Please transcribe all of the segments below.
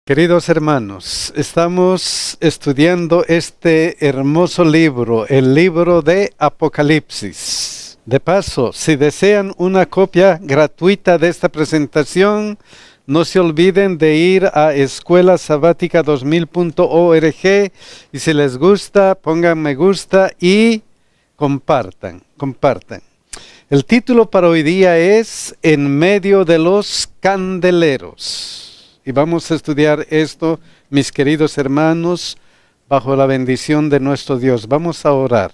Queridos hermanos, estamos estudiando este hermoso libro, el libro de Apocalipsis. De paso, si desean una copia gratuita de esta presentación, no se olviden de ir a escuelasabatica2000.org y si les gusta, pongan me gusta y compartan. El título para hoy día es En medio de los candeleros. Y vamos a estudiar esto, mis queridos hermanos, bajo la bendición de nuestro Dios. Vamos a orar.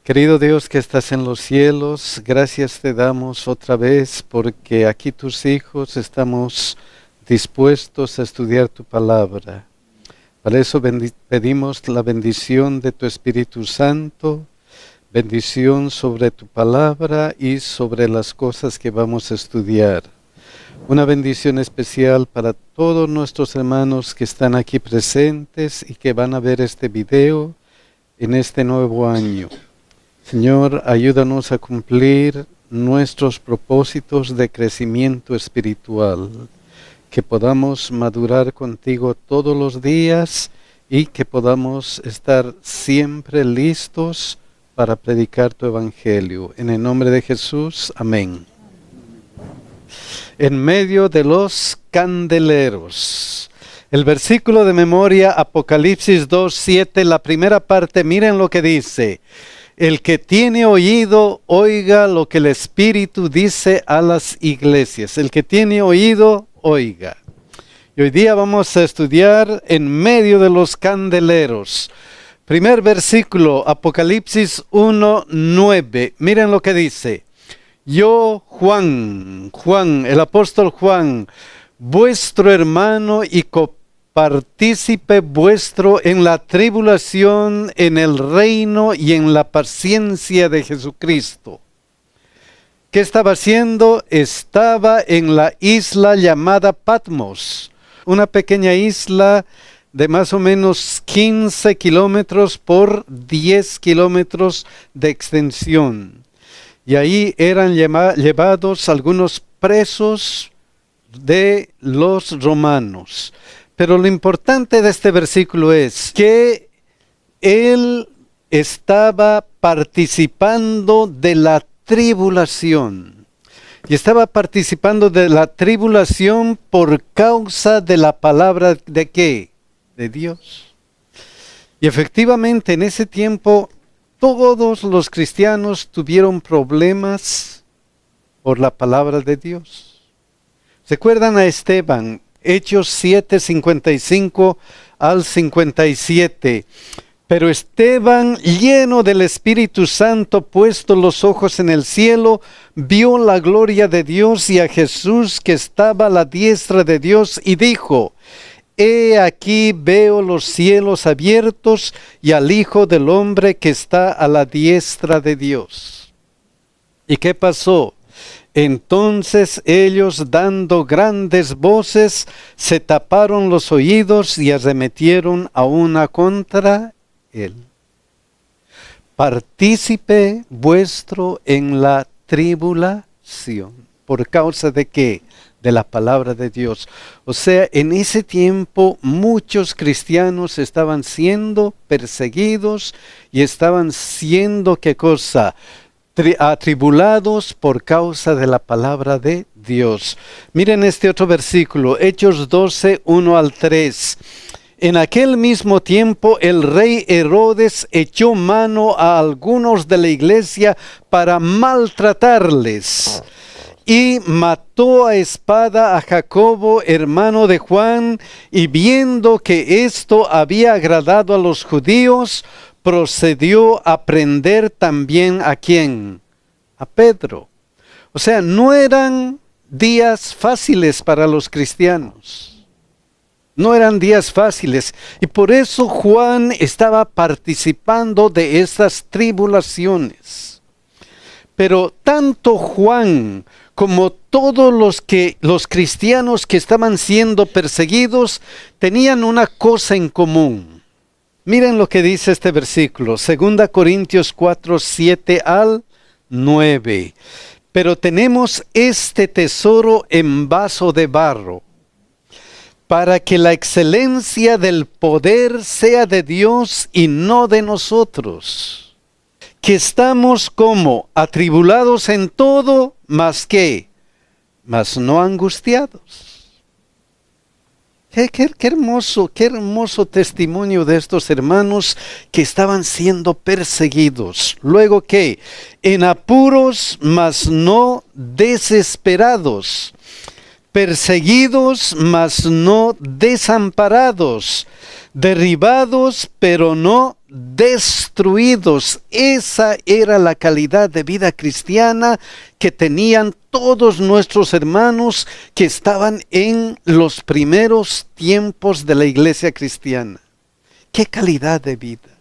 Querido Dios que estás en los cielos, gracias te damos otra vez porque aquí tus hijos estamos dispuestos a estudiar tu palabra. Para eso pedimos la bendición de tu Espíritu Santo, bendición sobre tu palabra y sobre las cosas que vamos a estudiar. Una bendición especial para todos nuestros hermanos que están aquí presentes y que van a ver este video en este nuevo año. Señor, ayúdanos a cumplir nuestros propósitos de crecimiento espiritual, que podamos madurar contigo todos los días y que podamos estar siempre listos para predicar tu evangelio. En el nombre de Jesús, amén. En medio de los candeleros. El versículo de memoria, Apocalipsis 2:7, la primera parte, miren lo que dice. El que tiene oído, oiga lo que el Espíritu dice a las iglesias. El que tiene oído, oiga. Y hoy día vamos a estudiar en medio de los candeleros. Primer versículo, Apocalipsis 1:9. Miren lo que dice. Yo, Juan, el apóstol Juan, vuestro hermano y copartícipe vuestro en la tribulación, en el reino y en la paciencia de Jesucristo. ¿Qué estaba haciendo? Estaba en la isla llamada Patmos, una pequeña isla de más o menos 15 kilómetros por 10 kilómetros de extensión. Y ahí eran llevados algunos presos de los romanos. Pero lo importante de este versículo es que él estaba participando de la tribulación. Y estaba participando de la tribulación por causa de la palabra ¿de qué? De Dios. Y efectivamente en ese tiempo todos los cristianos tuvieron problemas por la palabra de Dios. ¿Recuerdan a Esteban? Hechos 7:55 al 57. Pero Esteban, lleno del Espíritu Santo, puesto los ojos en el cielo, vio la gloria de Dios y a Jesús que estaba a la diestra de Dios y dijo: He aquí veo los cielos abiertos y al Hijo del Hombre que está a la diestra de Dios. ¿Y qué pasó? Entonces ellos, dando grandes voces, se taparon los oídos y arremetieron a una contra él. Partícipe vuestro en la tribulación. ¿Por causa de qué? De la palabra de Dios. O sea, en ese tiempo muchos cristianos estaban siendo perseguidos y estaban siendo, ¿qué cosa? Atribulados por causa de la palabra de Dios. Miren este otro versículo, Hechos 12:1 al 3. En aquel mismo tiempo el rey Herodes echó mano a algunos de la iglesia para maltratarles. Y mató a espada a Jacobo, hermano de Juan, y viendo que esto había agradado a los judíos, procedió a prender también ¿a quién? A Pedro. O sea, no eran días fáciles para los cristianos. No eran días fáciles. Y por eso Juan estaba participando de estas tribulaciones. Pero tanto Juan como todos los cristianos que estaban siendo perseguidos tenían una cosa en común. Miren lo que dice este versículo, 2 Corintios 4:7 al 9. Pero tenemos este tesoro en vaso de barro, para que la excelencia del poder sea de Dios y no de nosotros, que estamos como atribulados en todo, mas no angustiados. Qué hermoso testimonio de estos hermanos que estaban siendo perseguidos. Luego que en apuros, mas no desesperados. Perseguidos, mas no desamparados. Derribados, pero no destruidos. Esa era la calidad de vida cristiana que tenían todos nuestros hermanos que estaban en los primeros tiempos de la iglesia cristiana. ¡Qué calidad de vida!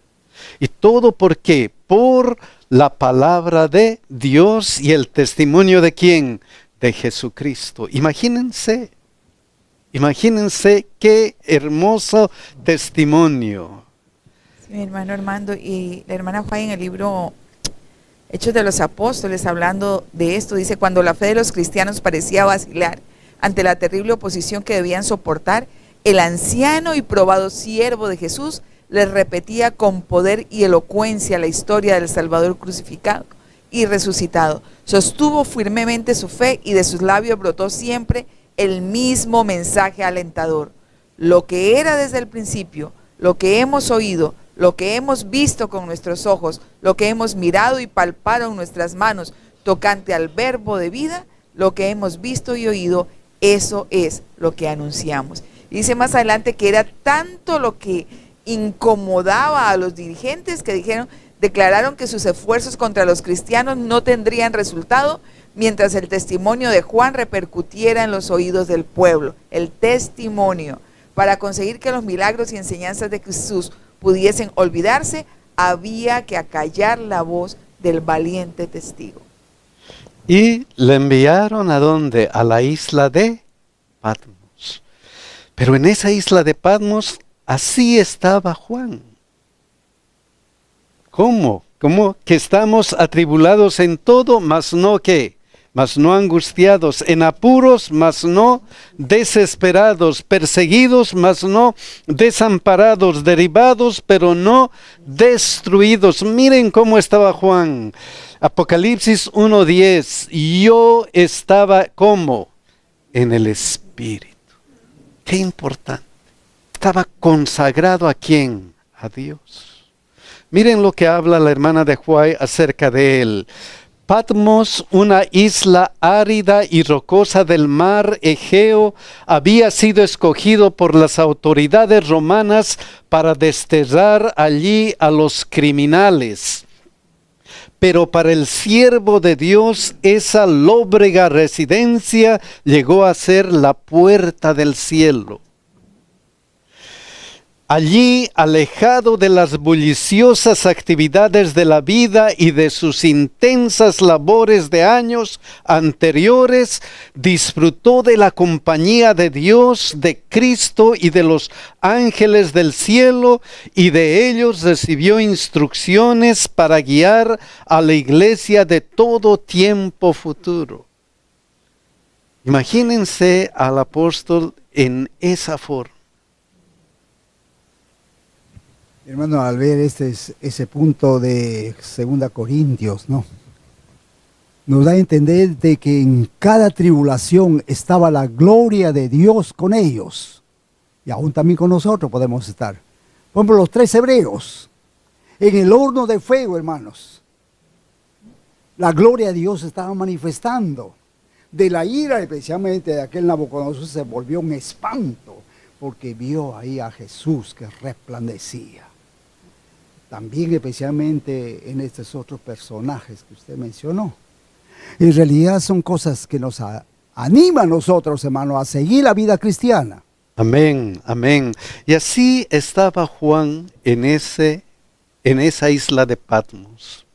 Y todo ¿por qué? Por la palabra de Dios y el testimonio de ¿quién? De Jesucristo. Imagínense qué hermoso testimonio. Sí, mi hermano Armando y la hermana Juan en el libro Hechos de los Apóstoles, hablando de esto, dice: cuando la fe de los cristianos parecía vacilar ante la terrible oposición que debían soportar, el anciano y probado siervo de Jesús les repetía con poder y elocuencia la historia del Salvador crucificado y resucitado. Sostuvo firmemente su fe y de sus labios brotó siempre el mismo mensaje alentador. Lo que era desde el principio, lo que hemos oído, lo que hemos visto con nuestros ojos, lo que hemos mirado y palpado en nuestras manos, tocante al verbo de vida, lo que hemos visto y oído, eso es lo que anunciamos. Y dice más adelante que era tanto lo que incomodaba a los dirigentes que declararon que sus esfuerzos contra los cristianos no tendrían resultado mientras el testimonio de Juan repercutiera en los oídos del pueblo. El testimonio. Para conseguir que los milagros y enseñanzas de Jesús pudiesen olvidarse, había que acallar la voz del valiente testigo. Y le enviaron ¿a dónde? A la isla de Patmos. Pero en esa isla de Patmos, así estaba Juan. ¿Cómo? ¿Cómo? Que estamos atribulados en todo, mas no ¿qué? Mas no angustiados, en apuros, mas no desesperados, perseguidos, mas no desamparados, derribados, pero no destruidos. Miren cómo estaba Juan. Apocalipsis 1:10. Yo estaba ¿cómo? En el Espíritu. Qué importante. Estaba consagrado ¿a quién? A Dios. Miren lo que habla la hermana de Juan acerca de él. Patmos, una isla árida y rocosa del mar Egeo, había sido escogido por las autoridades romanas para desterrar allí a los criminales. Pero para el siervo de Dios, esa lóbrega residencia llegó a ser la puerta del cielo. Allí, alejado de las bulliciosas actividades de la vida y de sus intensas labores de años anteriores, disfrutó de la compañía de Dios, de Cristo y de los ángeles del cielo, y de ellos recibió instrucciones para guiar a la iglesia de todo tiempo futuro. Imagínense al apóstol en esa forma. Hermano, al ver ese punto de 2 Corintios, ¿no? Nos da a entender de que en cada tribulación estaba la gloria de Dios con ellos. Y aún también con nosotros podemos estar. Por ejemplo, los 3 hebreos, en el horno de fuego, hermanos. La gloria de Dios estaba manifestando. De la ira, especialmente de aquel Nabucodonosor, se volvió un espanto, porque vio ahí a Jesús que resplandecía. También especialmente en estos otros personajes que usted mencionó. En realidad son cosas que nos animan a nosotros, hermanos, a seguir la vida cristiana. Amén, amén. Y así estaba Juan en esa isla de Patmos.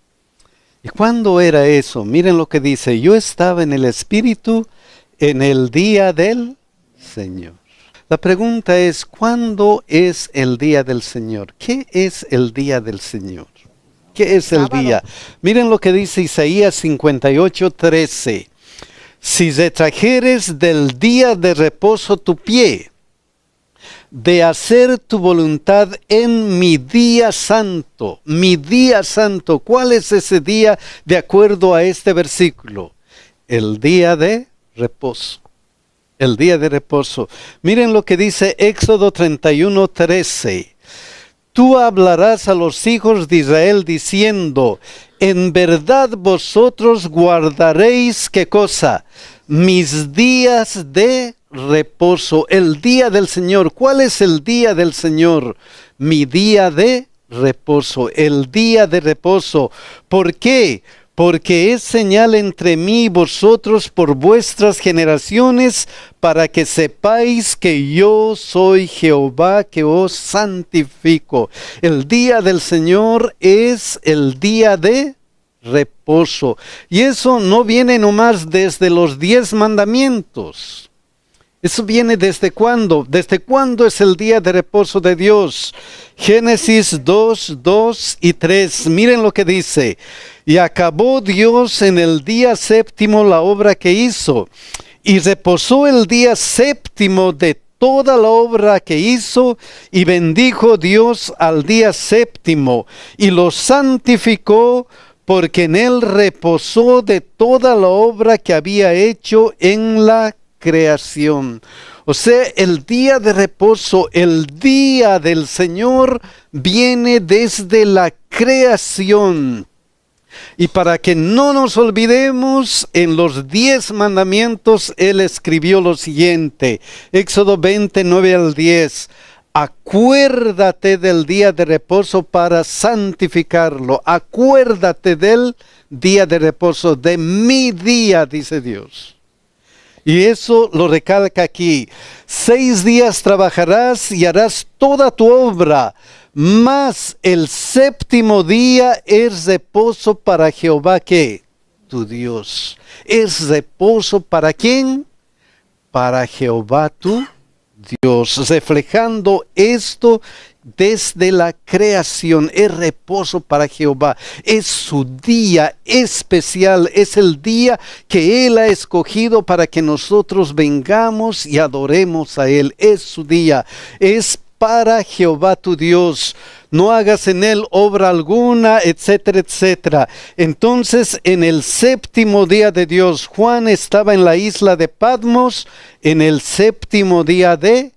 ¿Y cuándo era eso? Miren lo que dice: yo estaba en el Espíritu en el día del Señor. La pregunta es, ¿cuándo es el día del Señor? ¿Qué es el día del Señor? ¿Qué es el día? Miren lo que dice Isaías 58:13. Si retrajeres del día de reposo tu pie de hacer tu voluntad en mi día santo. Mi día santo. ¿Cuál es ese día de acuerdo a este versículo? El día de reposo. El día de reposo. Miren lo que dice Éxodo 31:13. Tú hablarás a los hijos de Israel diciendo, en verdad vosotros guardaréis, ¿qué cosa? Mis días de reposo, el día del Señor. ¿Cuál es el día del Señor? Mi día de reposo, el día de reposo. ¿Por qué? Porque es señal entre mí y vosotros por vuestras generaciones, para que sepáis que yo soy Jehová que os santifico. El día del Señor es el día de reposo. Y eso no viene nomás desde los 10 mandamientos. Eso viene ¿desde cuándo? ¿Desde cuándo es el día de reposo de Dios? Génesis 2 y 3. Miren lo que dice. Y acabó Dios en el día séptimo la obra que hizo. Y reposó el día séptimo de toda la obra que hizo. Y bendijo Dios al día séptimo. Y lo santificó, porque en él reposó de toda la obra que había hecho en la creación. O sea, el día de reposo, el día del Señor, viene desde la creación. Y para que no nos olvidemos, en los 10 mandamientos Él escribió lo siguiente. Éxodo 29 al 10. Acuérdate del día de reposo para santificarlo. Acuérdate del día de reposo, de mi día, dice Dios. Y eso lo recalca aquí. 6 días trabajarás y harás toda tu obra, mas el séptimo día es reposo para Jehová, ¿qué? Tu Dios. ¿Es reposo para quién? Para Jehová tu Dios. Reflejando esto desde la creación, es reposo para Jehová, es su día especial, es el día que Él ha escogido para que nosotros vengamos y adoremos a Él, es su día, es para Jehová tu Dios. No hagas en él obra alguna, etcétera, etcétera. Entonces, en el séptimo día de Dios, Juan estaba en la isla de Patmos, en el séptimo día de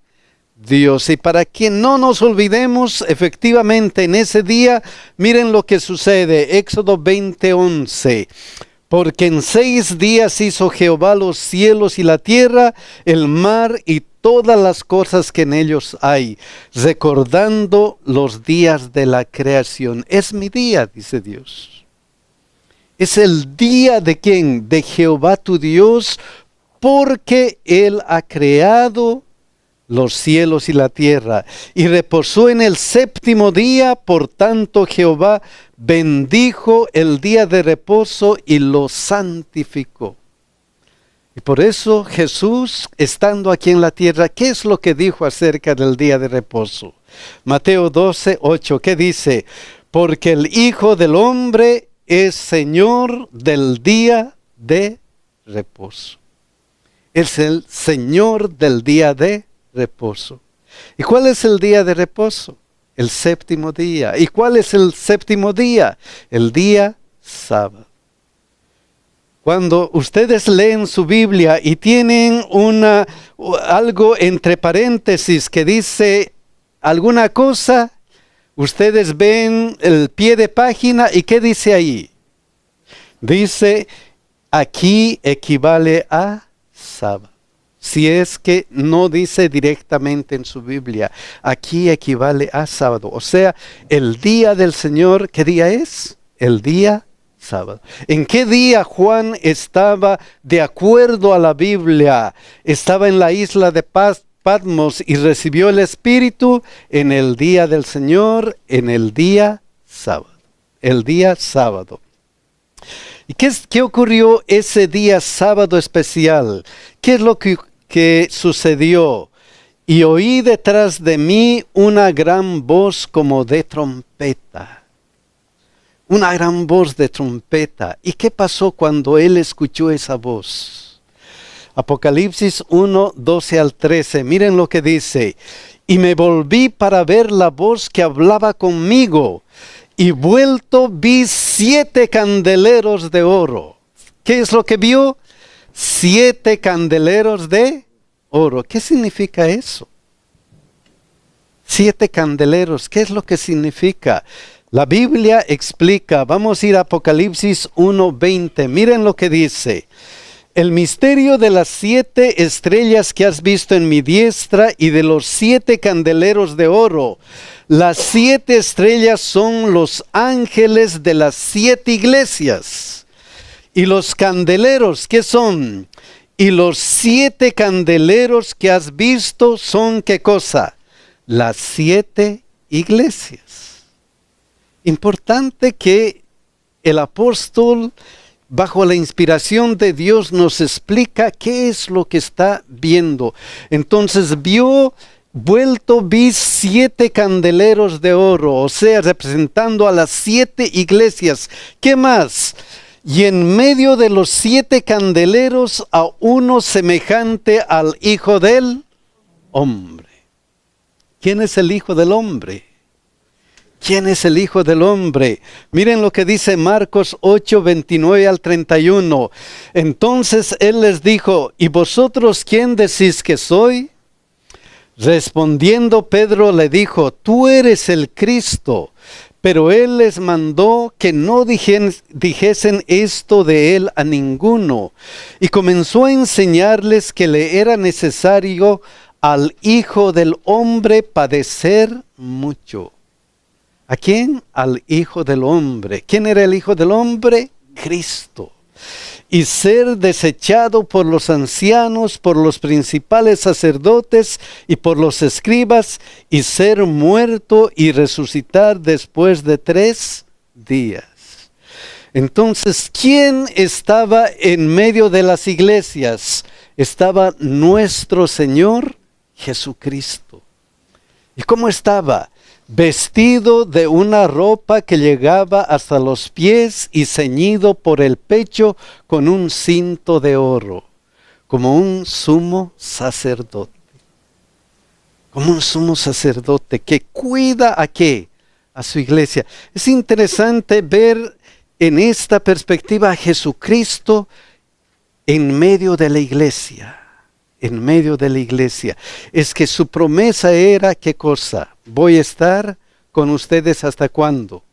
Dios. Y para que no nos olvidemos, efectivamente, en ese día, miren lo que sucede. Éxodo 20:11. Porque en 6 días hizo Jehová los cielos y la tierra, el mar y todas las cosas que en ellos hay, recordando los días de la creación. Es mi día, dice Dios. Es el día de ¿quién? De Jehová tu Dios, porque Él ha creado los cielos y la tierra, y reposó en el séptimo día. Por tanto Jehová bendijo el día de reposo y lo santificó. Y por eso Jesús, estando aquí en la tierra, ¿qué es lo que dijo acerca del día de reposo? Mateo 12:8, ¿qué dice? Porque el Hijo del Hombre es Señor del día de reposo. Es el Señor del día de reposo. ¿Y cuál es el día de reposo? El séptimo día. ¿Y cuál es el séptimo día? El día sábado. Cuando ustedes leen su Biblia y tienen algo entre paréntesis que dice alguna cosa, ustedes ven el pie de página y ¿qué dice ahí? Dice, aquí equivale a sábado. Si es que no dice directamente en su Biblia, aquí equivale a sábado. O sea, el día del Señor, ¿qué día es? El día sábado. ¿En qué día Juan estaba, de acuerdo a la Biblia, estaba en la isla de Patmos y recibió el Espíritu? En el día del Señor, en el día sábado. El día sábado. ¿Y qué ocurrió ese día sábado especial? ¿Qué es lo que sucedió? Y oí detrás de mí una gran voz como de trompeta. Una gran voz de trompeta. ¿Y qué pasó cuando él escuchó esa voz? Apocalipsis 1, 12 al 13. Miren lo que dice. Y me volví para ver la voz que hablaba conmigo, y vuelto vi 7 candeleros de oro. ¿Qué es lo que vio? 7 candeleros de oro. ¿Qué significa eso? 7 candeleros, ¿qué es lo que significa? La Biblia explica, vamos a ir a Apocalipsis 1:20, miren lo que dice. El misterio de las 7 estrellas que has visto en mi diestra y de los 7 candeleros de oro. Las 7 estrellas son los ángeles de las 7 iglesias. Y los candeleros, ¿qué son? Y los 7 candeleros que has visto son, ¿qué cosa? Las 7 iglesias. Importante que el apóstol, bajo la inspiración de Dios, nos explica qué es lo que está viendo. Entonces vi 7 candeleros de oro, o sea, representando a las 7 iglesias. ¿Qué más? Y en medio de los 7 candeleros a uno semejante al Hijo del Hombre. ¿Quién es el Hijo del Hombre? ¿Quién es el Hijo del Hombre? Miren lo que dice Marcos 8, 29 al 31. Entonces él les dijo, ¿y vosotros quién decís que soy? Respondiendo Pedro le dijo, tú eres el Cristo. Pero él les mandó que no dijesen esto de él a ninguno. Y comenzó a enseñarles que le era necesario al Hijo del Hombre padecer mucho. ¿A quién? Al Hijo del Hombre. ¿Quién era el Hijo del Hombre? Cristo. Y ser desechado por los ancianos, por los principales sacerdotes y por los escribas, y ser muerto y resucitar después de 3 días. Entonces, ¿quién estaba en medio de las iglesias? Estaba nuestro Señor Jesucristo. ¿Y cómo estaba? Vestido de una ropa que llegaba hasta los pies y ceñido por el pecho con un cinto de oro, como un sumo sacerdote. Como un sumo sacerdote que cuida ¿a qué? A su iglesia. Es interesante ver en esta perspectiva a Jesucristo en medio de la iglesia. En medio de la iglesia. Es que su promesa era, ¿qué cosa? Voy a estar con ustedes ¿hasta cuándo?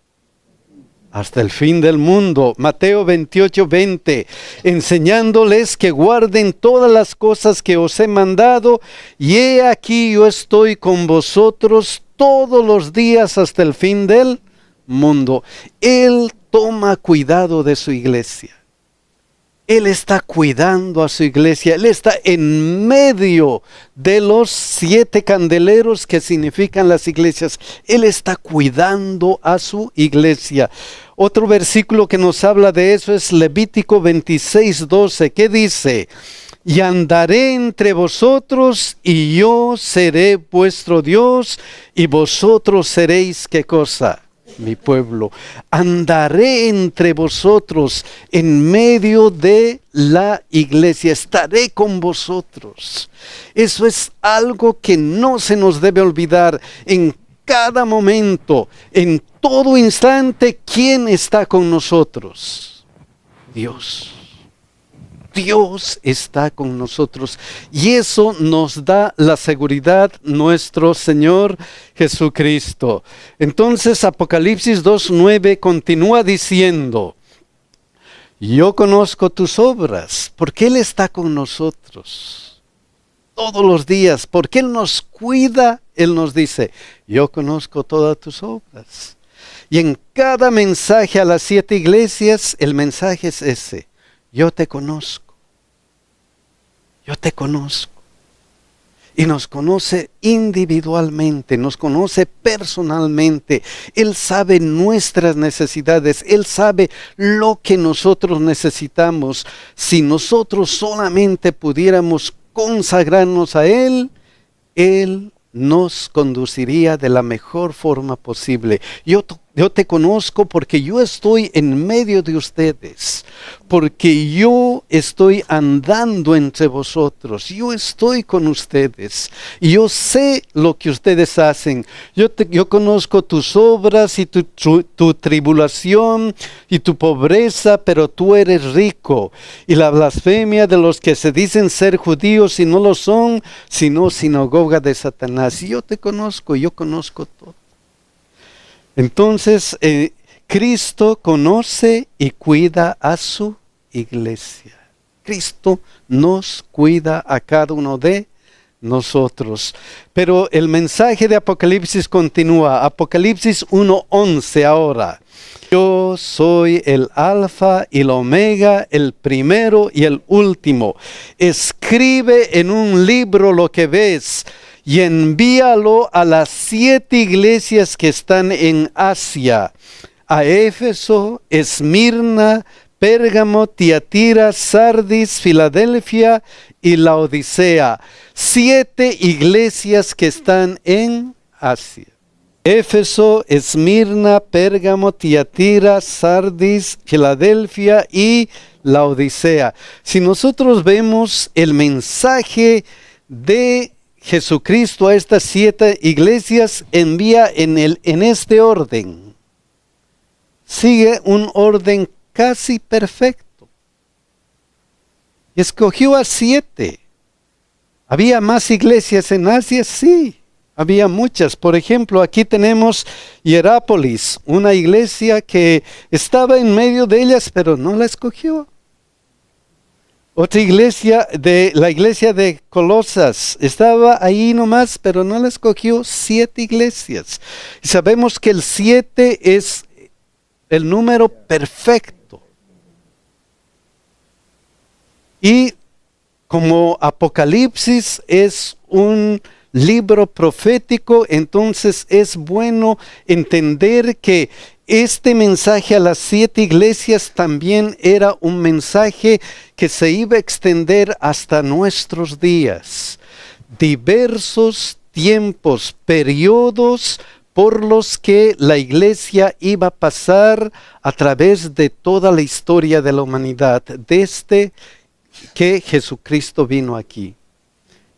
Hasta el fin del mundo. Mateo 28, 20. Enseñándoles que guarden todas las cosas que os he mandado. Y he aquí yo estoy con vosotros todos los días hasta el fin del mundo. Él toma cuidado de su iglesia. Él está cuidando a su iglesia. Él está en medio de los 7 candeleros que significan las iglesias. Él está cuidando a su iglesia. Otro versículo que nos habla de eso es Levítico 26, 12. ¿Qué dice? Y andaré entre vosotros y yo seré vuestro Dios y vosotros seréis ¿qué cosa? Mi pueblo. Andaré entre vosotros en medio de la iglesia. Estaré con vosotros. Eso es algo que no se nos debe olvidar. En cada momento, en todo instante, ¿quién está con nosotros? Dios. Dios está con nosotros y eso nos da la seguridad nuestro Señor Jesucristo. Entonces Apocalipsis 2:9 continúa diciendo, yo conozco tus obras, porque Él está con nosotros todos los días, porque Él nos cuida. Él nos dice, yo conozco todas tus obras. Y en cada mensaje a las 7 iglesias, el mensaje es ese. Yo te conozco. Yo te conozco. Y nos conoce individualmente, nos conoce personalmente. Él sabe nuestras necesidades. Él sabe lo que nosotros necesitamos. Si nosotros solamente pudiéramos consagrarnos a Él, Él nos conduciría de la mejor forma posible. Yo Yo te conozco porque yo estoy en medio de ustedes, porque yo estoy andando entre vosotros, yo estoy con ustedes, y yo sé lo que ustedes hacen. Yo conozco tus obras y tu tribulación y tu pobreza, pero tú eres rico. Y la blasfemia de los que se dicen ser judíos y no lo son, sino sinagoga de Satanás. Y yo te conozco, yo conozco todo. Entonces, Cristo conoce y cuida a su iglesia. Cristo nos cuida a cada uno de nosotros. Pero el mensaje de Apocalipsis continúa. Apocalipsis 1:11 ahora. Yo soy el Alfa y el Omega, el primero y el último. Escribe en un libro lo que ves y envíalo a las 7 iglesias que están en Asia, a Éfeso, Esmirna, Pérgamo, Tiatira, Sardis, Filadelfia y Laodicea. 7 iglesias que están en Asia. Éfeso, Esmirna, Pérgamo, Tiatira, Sardis, Filadelfia y Laodicea. Si nosotros vemos el mensaje de Jesucristo a estas 7 iglesias, envía en este orden. Sigue un orden casi perfecto. Y escogió a 7. ¿Había más iglesias en Asia? Sí, había muchas. Por ejemplo, aquí tenemos Hierápolis, una iglesia que estaba en medio de ellas, pero no la escogió. Otra iglesia, la iglesia de Colosas, estaba ahí nomás, pero no la escogió. 7 iglesias. Y sabemos que el 7 es el número perfecto. Y como Apocalipsis es un libro profético, entonces es bueno entender que este mensaje a las 7 iglesias también era un mensaje que se iba a extender hasta nuestros días. Diversos tiempos, periodos por los que la iglesia iba a pasar a través de toda la historia de la humanidad, desde que Jesucristo vino aquí.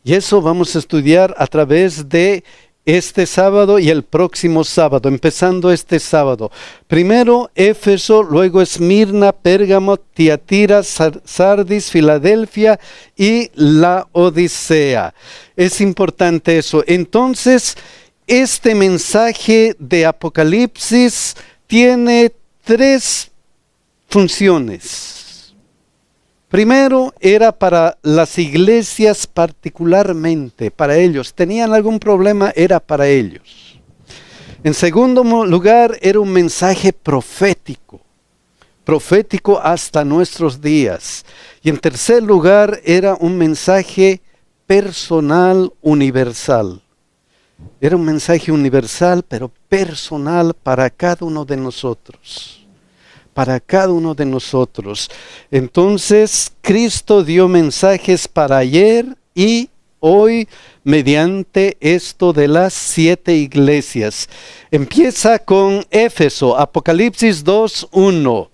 Y eso vamos a estudiar a través de este sábado y el próximo sábado, empezando este sábado. Primero Éfeso, luego Esmirna, Pérgamo, Tiatira, Sardis, Filadelfia y Laodicea. Es importante eso. Entonces, este mensaje de Apocalipsis tiene 3 funciones. Primero, era para las iglesias particularmente, para ellos. ¿Tenían algún problema? Era para ellos. En segundo lugar, era un mensaje profético. Profético hasta nuestros días. Y en tercer lugar, era un mensaje personal, universal. Era un mensaje universal, pero personal para cada uno de nosotros. Para cada uno de nosotros. Entonces, Cristo dio mensajes para ayer y hoy mediante esto de las 7 iglesias. Empieza con Éfeso, Apocalipsis 2:1.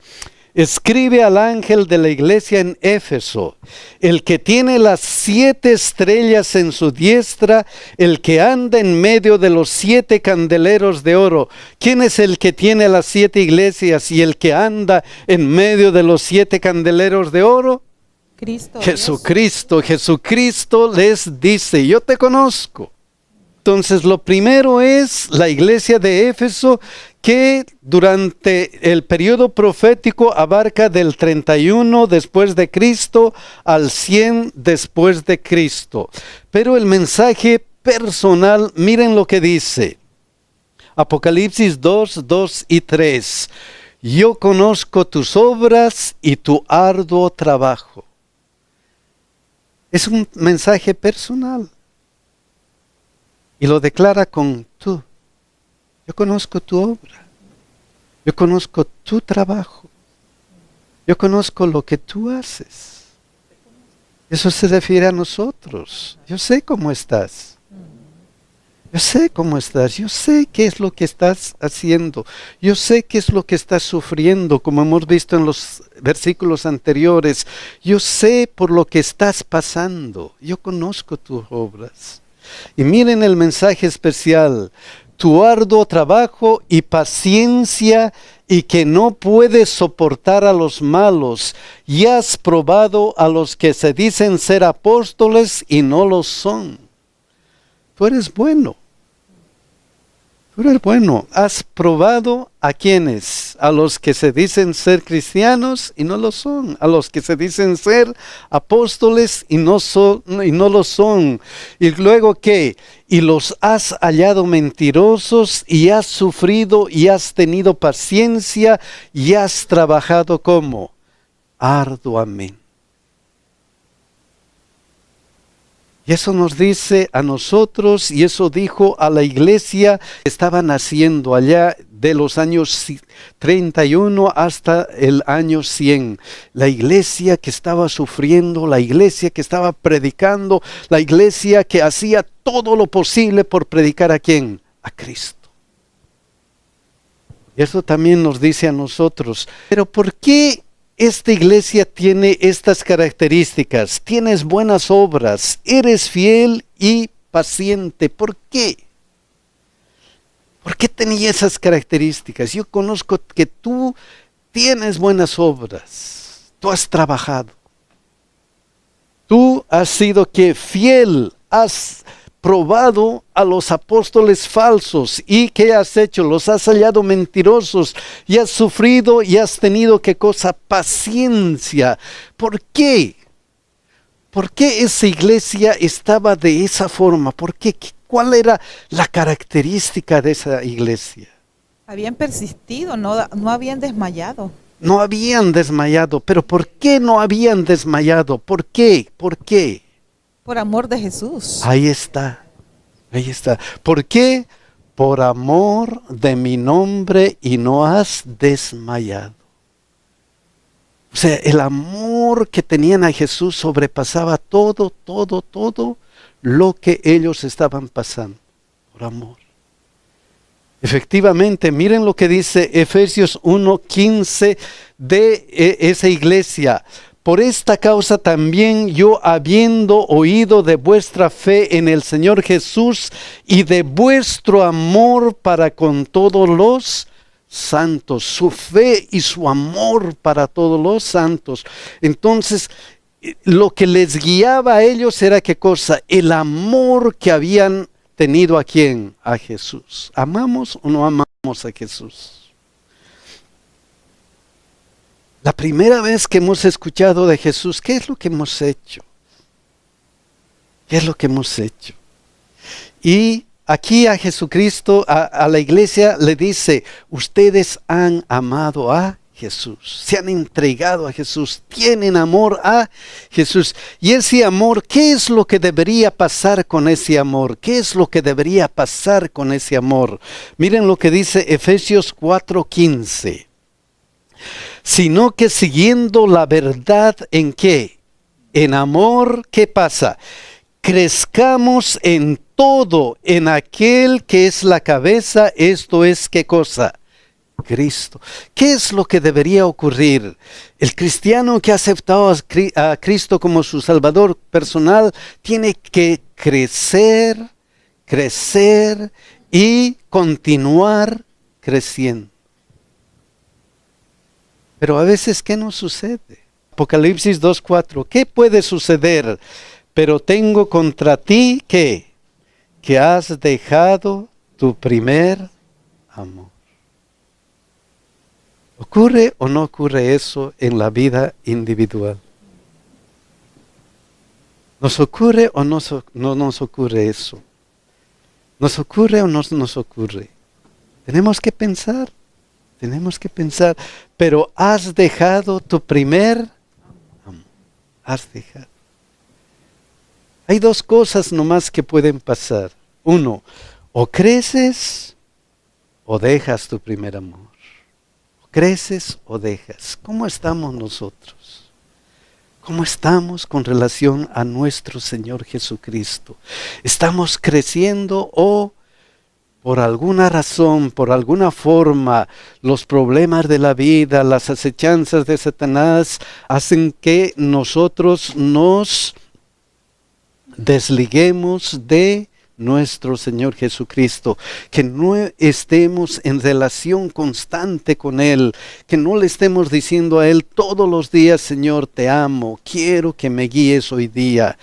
Escribe al ángel de la iglesia en Éfeso, el que tiene las 7 estrellas en su diestra, el que anda en medio de los 7 candeleros de oro. ¿Quién es el que tiene las 7 iglesias y el que anda en medio de los 7 candeleros de oro? Cristo. Jesucristo. Jesucristo les dice, yo te conozco. Entonces, lo primero es la iglesia de Éfeso, que durante el periodo profético abarca del 31 después de Cristo al 100 después de Cristo. Pero el mensaje personal, miren lo que dice. Apocalipsis 2, 2 y 3. Yo conozco tus obras y tu arduo trabajo. Es un mensaje personal. Y lo declara con tú. Yo conozco tu obra. Yo conozco tu trabajo. Yo conozco lo que tú haces. Eso se refiere a nosotros. Yo sé cómo estás. Yo sé cómo estás, yo sé qué es lo que estás haciendo, yo sé qué es lo que estás sufriendo, como hemos visto en los versículos anteriores. Yo sé por lo que estás pasando, yo conozco tus obras. Y miren el mensaje especial: tu arduo trabajo y paciencia, y que no puedes soportar a los malos, y has probado a los que se dicen ser apóstoles y no lo son. Tú eres bueno. Tú eres bueno. Has probado ¿a quiénes? A los que se dicen ser cristianos y no lo son. A los que se dicen ser apóstoles y no lo son. Y luego ¿qué? Y los has hallado mentirosos, y has sufrido y has tenido paciencia y has trabajado ¿cómo? Arduamente. Y eso nos dice a nosotros, y eso dijo a la iglesia que estaba naciendo allá de los años 31 hasta el año 100. La iglesia que estaba sufriendo, la iglesia que estaba predicando, la iglesia que hacía todo lo posible por predicar ¿a quién? A Cristo. Y eso también nos dice a nosotros. Pero ¿por qué esta iglesia tiene estas características? Tienes buenas obras, eres fiel y paciente. ¿Por qué? ¿Por qué tenía esas características? Yo conozco que tú tienes buenas obras, tú has trabajado, tú has sido que fiel, has probado a los apóstoles falsos. ¿Y qué has hecho? Los has hallado mentirosos, y has sufrido y has tenido ¿qué cosa? Paciencia. ¿Por qué? ¿Por qué esa iglesia estaba de esa forma? ¿Por qué? ¿Cuál era la característica de esa iglesia? Habían persistido, no habían desmayado. No habían desmayado. ¿Pero por qué no habían desmayado? ¿Por qué? ¿Por qué? Por amor de Jesús. Ahí está, ahí está. ¿Por qué? Por amor de mi nombre, y no has desmayado. O sea, el amor que tenían a Jesús sobrepasaba todo lo que ellos estaban pasando. Por amor. Efectivamente, miren lo que dice Efesios 1:15 de esa iglesia. Por esta causa también yo, habiendo oído de vuestra fe en el Señor Jesús y de vuestro amor para con todos los santos, su fe y su amor para todos los santos. Entonces, lo que les guiaba a ellos era ¿qué cosa? El amor que habían tenido ¿a quién? A Jesús. ¿Amamos o no amamos a Jesús? La primera vez que hemos escuchado de Jesús, ¿qué es lo que hemos hecho? ¿Qué es lo que hemos hecho? Y aquí a Jesucristo, a la iglesia le dice: ustedes han amado a Jesús, se han entregado a Jesús, tienen amor a Jesús. Y ese amor, ¿qué es lo que debería pasar con ese amor? ¿Qué es lo que debería pasar con ese amor? Miren lo que dice Efesios 4:15. Sino que siguiendo la verdad, ¿en qué? En amor, ¿qué pasa? Crezcamos en todo en aquel que es la cabeza, esto es ¿qué cosa? Cristo. ¿Qué es lo que debería ocurrir? El cristiano que ha aceptado a Cristo como su Salvador personal tiene que crecer y continuar creciendo. Pero a veces, ¿qué nos sucede? Apocalipsis 2:4. ¿Qué puede suceder? Pero tengo contra ti, ¿qué? Que has dejado tu primer amor. ¿Ocurre o no ocurre eso en la vida individual? ¿Nos ocurre o no nos ocurre eso? ¿Nos ocurre o no nos ocurre? Tenemos que pensar. Pero has dejado tu primer amor. Has dejado. Hay dos cosas nomás que pueden pasar. Uno, o creces o dejas tu primer amor. O creces o dejas. ¿Cómo estamos nosotros? ¿Cómo estamos con relación a nuestro Señor Jesucristo? ¿Estamos creciendo o por alguna razón, por alguna forma, los problemas de la vida, las acechanzas de Satanás, hacen que nosotros nos desliguemos de nuestro Señor Jesucristo, que no estemos en relación constante con Él, que no le estemos diciendo a Él todos los días: Señor, te amo, quiero que me guíes hoy día.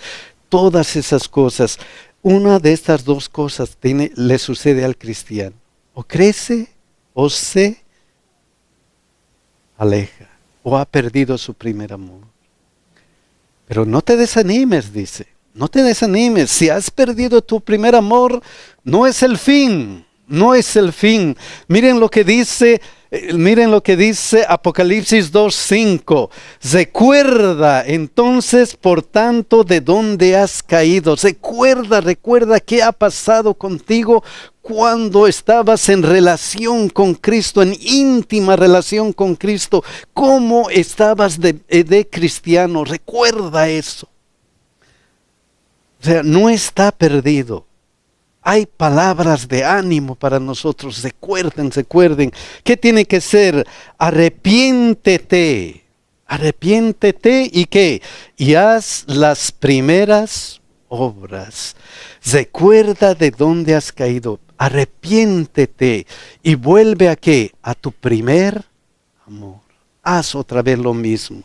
Todas esas cosas, una de estas dos cosas le sucede al cristiano: o crece o se aleja, o ha perdido su primer amor. Pero no te desanimes, dice. No te desanimes. Si has perdido tu primer amor, no es el fin. No es el fin. Miren lo que dice Apocalipsis 2:5. Recuerda entonces, por tanto, de dónde has caído. Recuerda qué ha pasado contigo cuando estabas en relación con Cristo, en íntima relación con Cristo. Cómo estabas de cristiano. Recuerda eso. O sea, no está perdido. Hay palabras de ánimo para nosotros. Recuerden. ¿Qué tiene que ser? Arrepiéntete. Arrepiéntete y ¿qué? Y haz las primeras obras. Recuerda de dónde has caído. Arrepiéntete y vuelve ¿a qué? A tu primer amor. Haz otra vez lo mismo.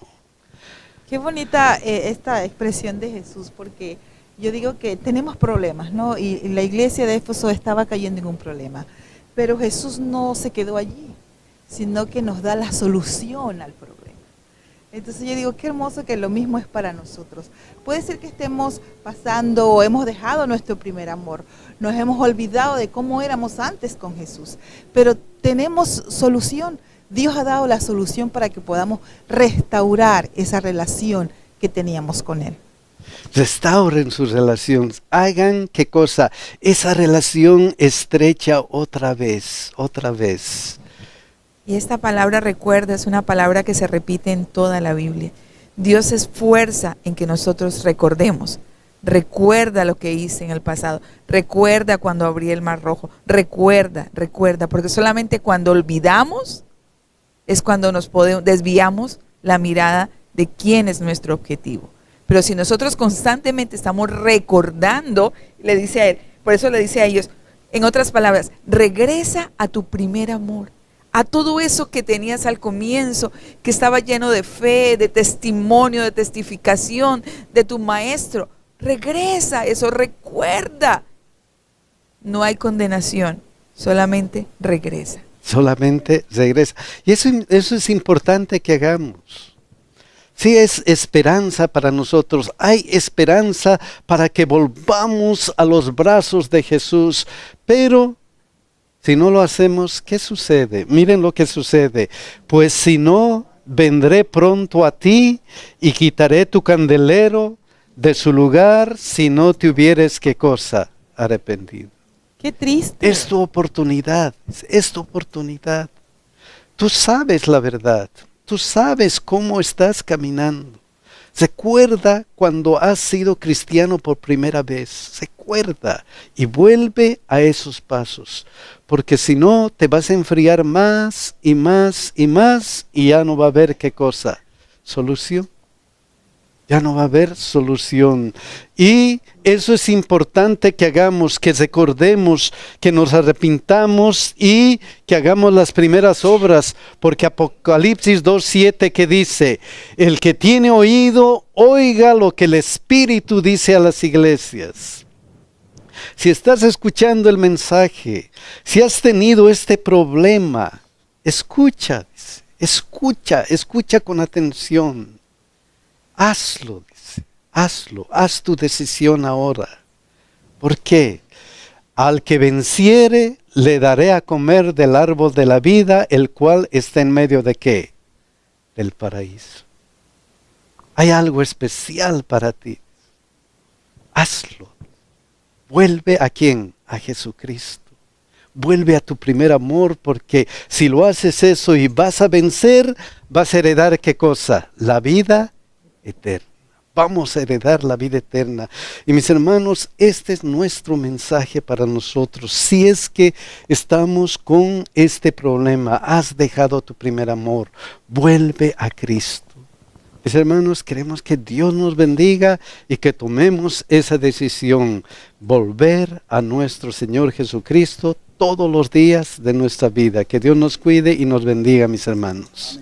Qué bonita esta expresión de Jesús, porque yo digo que tenemos problemas, ¿no? Y la iglesia de Éfeso estaba cayendo en un problema. Pero Jesús no se quedó allí, sino que nos da la solución al problema. Entonces yo digo, qué hermoso que lo mismo es para nosotros. Puede ser que estemos pasando o hemos dejado nuestro primer amor. Nos hemos olvidado de cómo éramos antes con Jesús. Pero tenemos solución. Dios ha dado la solución para que podamos restaurar esa relación que teníamos con Él. Restauren sus relaciones, hagan ¿qué cosa? Esa relación estrecha otra vez. Y esta palabra recuerda es una palabra que se repite en toda la Biblia. Dios se esfuerza en que nosotros recordemos. Recuerda lo que hice en el pasado. Recuerda cuando abrí el mar rojo. Recuerda, porque solamente cuando olvidamos es cuando desviamos la mirada de quién es nuestro objetivo. Pero si nosotros constantemente estamos recordando, le dice a él, por eso le dice a ellos, en otras palabras, regresa a tu primer amor, a todo eso que tenías al comienzo, que estaba lleno de fe, de testimonio, de testificación de tu maestro. Regresa, eso recuerda. No hay condenación, solamente regresa. Solamente regresa. Y eso es importante que hagamos. Sí, es esperanza para nosotros. Hay esperanza para que volvamos a los brazos de Jesús. Pero si no lo hacemos, ¿qué sucede? Miren lo que sucede. Pues si no, vendré pronto a ti y quitaré tu candelero de su lugar si no te hubieres, ¿qué cosa? Arrepentido. Qué triste. Es tu oportunidad. Tú sabes la verdad. Tú sabes cómo estás caminando. Recuerda cuando has sido cristiano por primera vez. Recuerda y vuelve a esos pasos. Porque si no, te vas a enfriar más y más y más y ya no va a haber ¿qué cosa? Solución. Ya no va a haber solución. Y eso es importante que hagamos, que recordemos, que nos arrepintamos y que hagamos las primeras obras. Porque Apocalipsis 2:7 que dice, el que tiene oído, oiga lo que el Espíritu dice a las iglesias. Si estás escuchando el mensaje, si has tenido este problema, escucha con atención. Hazlo, dice, haz tu decisión ahora. ¿Por qué? Al que venciere, le daré a comer del árbol de la vida, el cual está en medio de ¿qué? Del paraíso. Hay algo especial para ti. Hazlo. Vuelve ¿a quién? A Jesucristo. Vuelve a tu primer amor, porque si lo haces eso y vas a vencer, vas a heredar ¿qué cosa? La vida eterna. vamos a heredar la vida eterna. Y mis hermanos, este es nuestro mensaje para nosotros. Si es que estamos con este problema, has dejado tu primer amor, vuelve a Cristo. Mis hermanos, queremos que Dios nos bendiga y que tomemos esa decisión, volver a nuestro Señor Jesucristo todos los días de nuestra vida. Que Dios nos cuide y nos bendiga, mis hermanos.